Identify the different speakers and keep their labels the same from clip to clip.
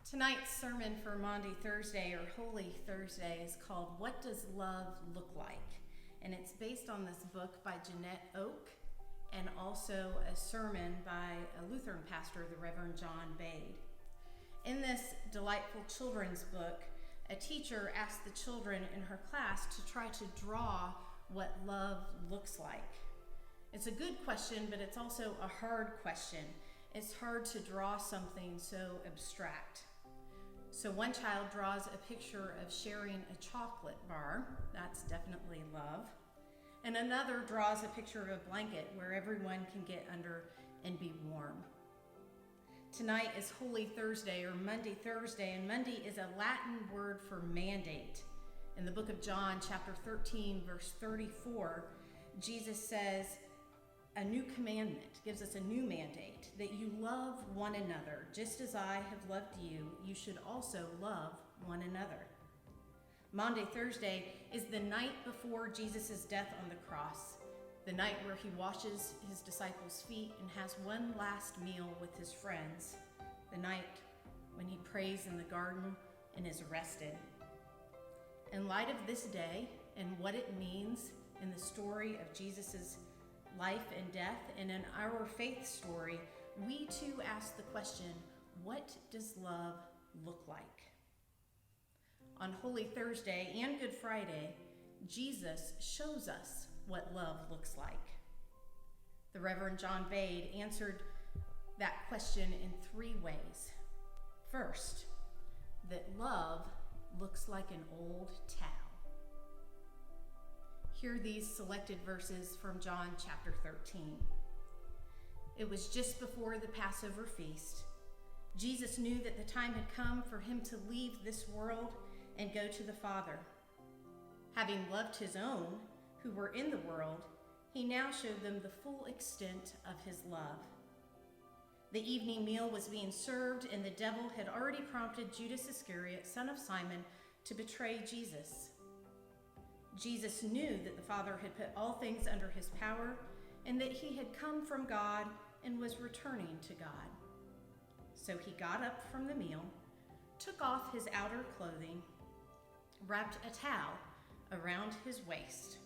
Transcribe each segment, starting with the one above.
Speaker 1: Tonight's sermon for Maundy Thursday, or Holy Thursday, is called What Does Love Look Like? And it's based on this book by Jeanette Oak and also a sermon by a Lutheran pastor, the Reverend John Bade. In this delightful children's book, a teacher asked the children in her class to try to draw what love looks like. It's a good question, but it's also a hard question. It's hard to draw something so abstract. So one child draws a picture of sharing a chocolate bar. That's definitely love. And another draws a picture of a blanket where everyone can get under and be warm. Tonight is Holy Thursday, or Maundy Thursday, and Maundy is a Latin word for mandate. In the book of John, chapter 13, verse 34, Jesus says, a new commandment, gives us a new mandate, that you love one another. Just as I have loved you, you should also love one another. Maundy Thursday is the night before Jesus' death on the cross, the night where he washes his disciples' feet and has one last meal with his friends, the night when he prays in the garden and is arrested. In light of this day and what it means in the story of Jesus' life and death, and in our faith story, we too ask the question, what does love look like? On Holy Thursday and Good Friday, Jesus shows us what love looks like. The Reverend John Bade answered that question in three ways. First, that love looks like an old towel. Hear these selected verses from John chapter 13. It was just before the Passover feast. Jesus knew that the time had come for him to leave this world and go to the Father. Having loved his own, who were in the world, he now showed them the full extent of his love. The evening meal was being served, and the devil had already prompted Judas Iscariot, son of Simon, to betray Jesus. Jesus knew that the Father had put all things under his power, and that he had come from God and was returning to God. So he got up from the meal, took off his outer clothing, wrapped a towel around his waist.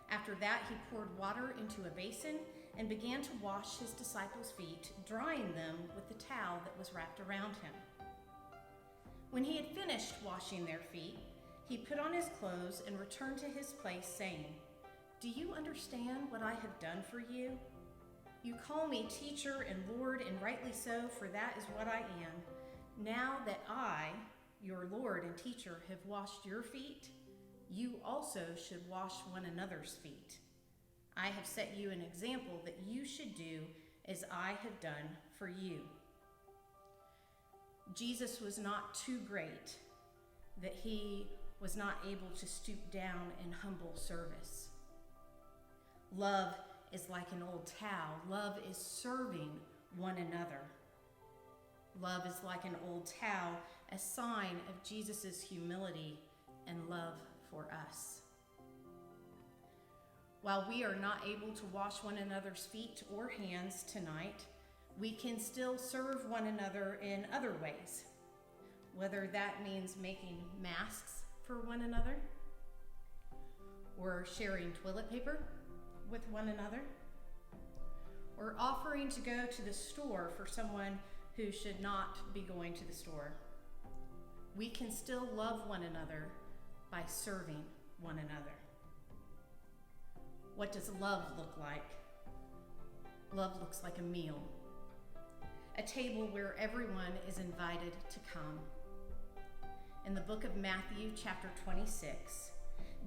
Speaker 1: After that, he poured water into a basin and began to wash his disciples' feet, drying them with the towel that was wrapped around him. When he had finished washing their feet, he put on his clothes and returned to his place, saying, "Do you understand what I have done for you? You call me teacher and Lord, and rightly so, for that is what I am. Now that I, your Lord and teacher, have washed your feet, you also should wash one another's feet. I have set you an example that you should do as I have done for you." Jesus was not too great that he was not able to stoop down in humble service. Love is like an old towel. Love is serving one another. Love is like an old towel, a sign of Jesus' humility and love for us. While we are not able to wash one another's feet or hands tonight, we can still serve one another in other ways, whether that means making masks for one another, or sharing toilet paper with one another, or offering to go to the store for someone who should not be going to the store. We can still love one another by serving one another. What does love look like? Love looks like a meal, a table where everyone is invited to come. In the book of Matthew, chapter 26,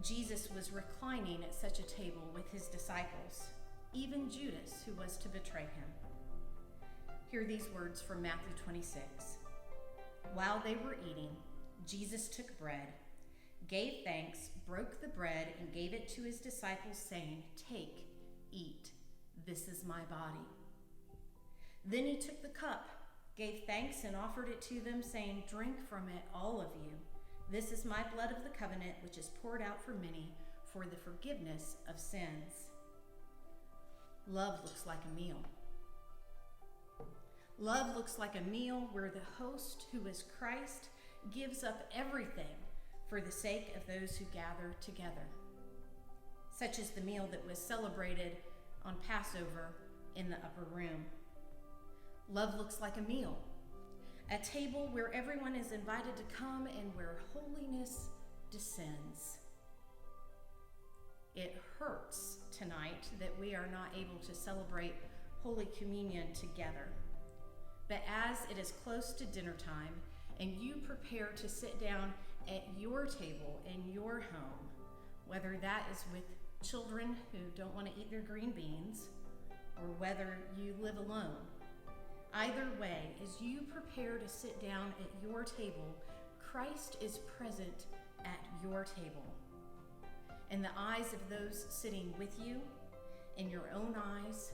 Speaker 1: Jesus was reclining at such a table with his disciples, even Judas, who was to betray him. Hear these words from Matthew 26. While they were eating, Jesus took bread, gave thanks, broke the bread, and gave it to his disciples, saying, "Take, eat, this is my body." Then he took the cup, gave thanks, and offered it to them, saying, "Drink from it, all of you. This is my blood of the covenant, which is poured out for many for the forgiveness of sins." Love looks like a meal. Love looks like a meal where the host, who is Christ, gives up everything for the sake of those who gather together. Such is the meal that was celebrated on Passover in the upper room. Love looks like a meal, a table where everyone is invited to come and where holiness descends. It hurts tonight that we are not able to celebrate Holy Communion together. But as it is close to dinner time and you prepare to sit down at your table in your home, whether that is with children who don't want to eat their green beans or whether you live alone, either way, as you prepare to sit down at your table, Christ is present at your table. In the eyes of those sitting with you, in your own eyes,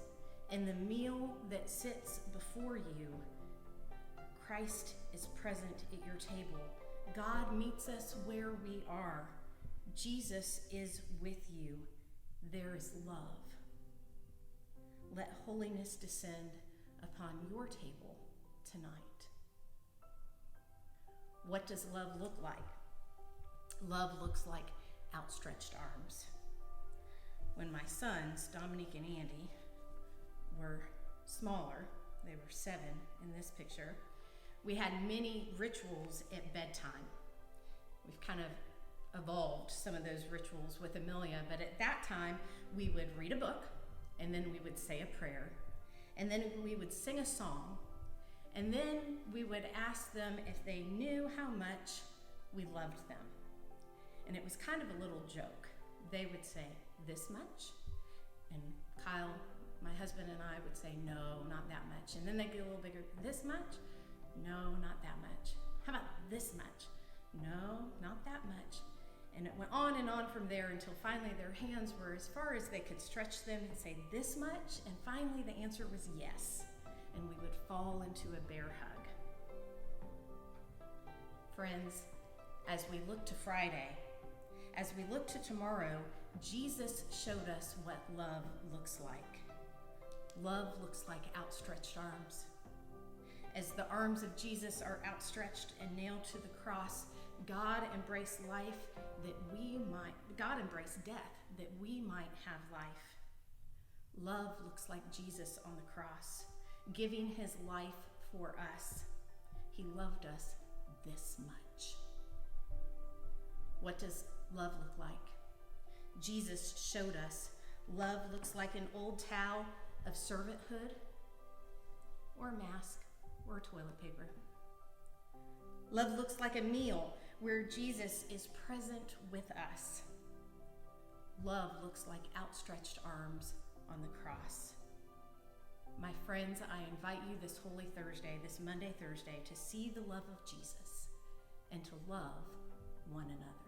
Speaker 1: in the meal that sits before you, Christ is present at your table. God meets us where we are. Jesus is with you. There is love. Let holiness descend upon your table tonight. What does love look like? Love looks like outstretched arms. When my sons, Dominique and Andy, were smaller, they were 7 in this picture, we had many rituals at bedtime. We've kind of evolved some of those rituals with Amelia, but at that time we would read a book, and then we would say a prayer, and then we would sing a song, and then we would ask them if they knew how much we loved them. And it was kind of a little joke. They would say, "This much?" And Kyle, my husband, and I would say, "No, not that much." And then they'd get a little bigger. "This much?" "No, not that much." "How about this much?" "No, not that much." And it went on and on from there until finally their hands were as far as they could stretch them and say, "This much?" And finally the answer was yes. And we would fall into a bear hug. Friends, as we look to Friday, as we look to tomorrow, Jesus showed us what love looks like. Love looks like outstretched arms. As the arms of Jesus are outstretched and nailed to the cross, God embraced God embraced death that we might have life. Love looks like Jesus on the cross, giving his life for us. He loved us this much. What does love look like? Jesus showed us love looks like an old towel of servanthood, or a mask, or toilet paper. Love looks like a meal where Jesus is present with us. Love looks like outstretched arms on the cross. My friends, I invite you this Holy Thursday, this Maundy Thursday, to see the love of Jesus and to love one another.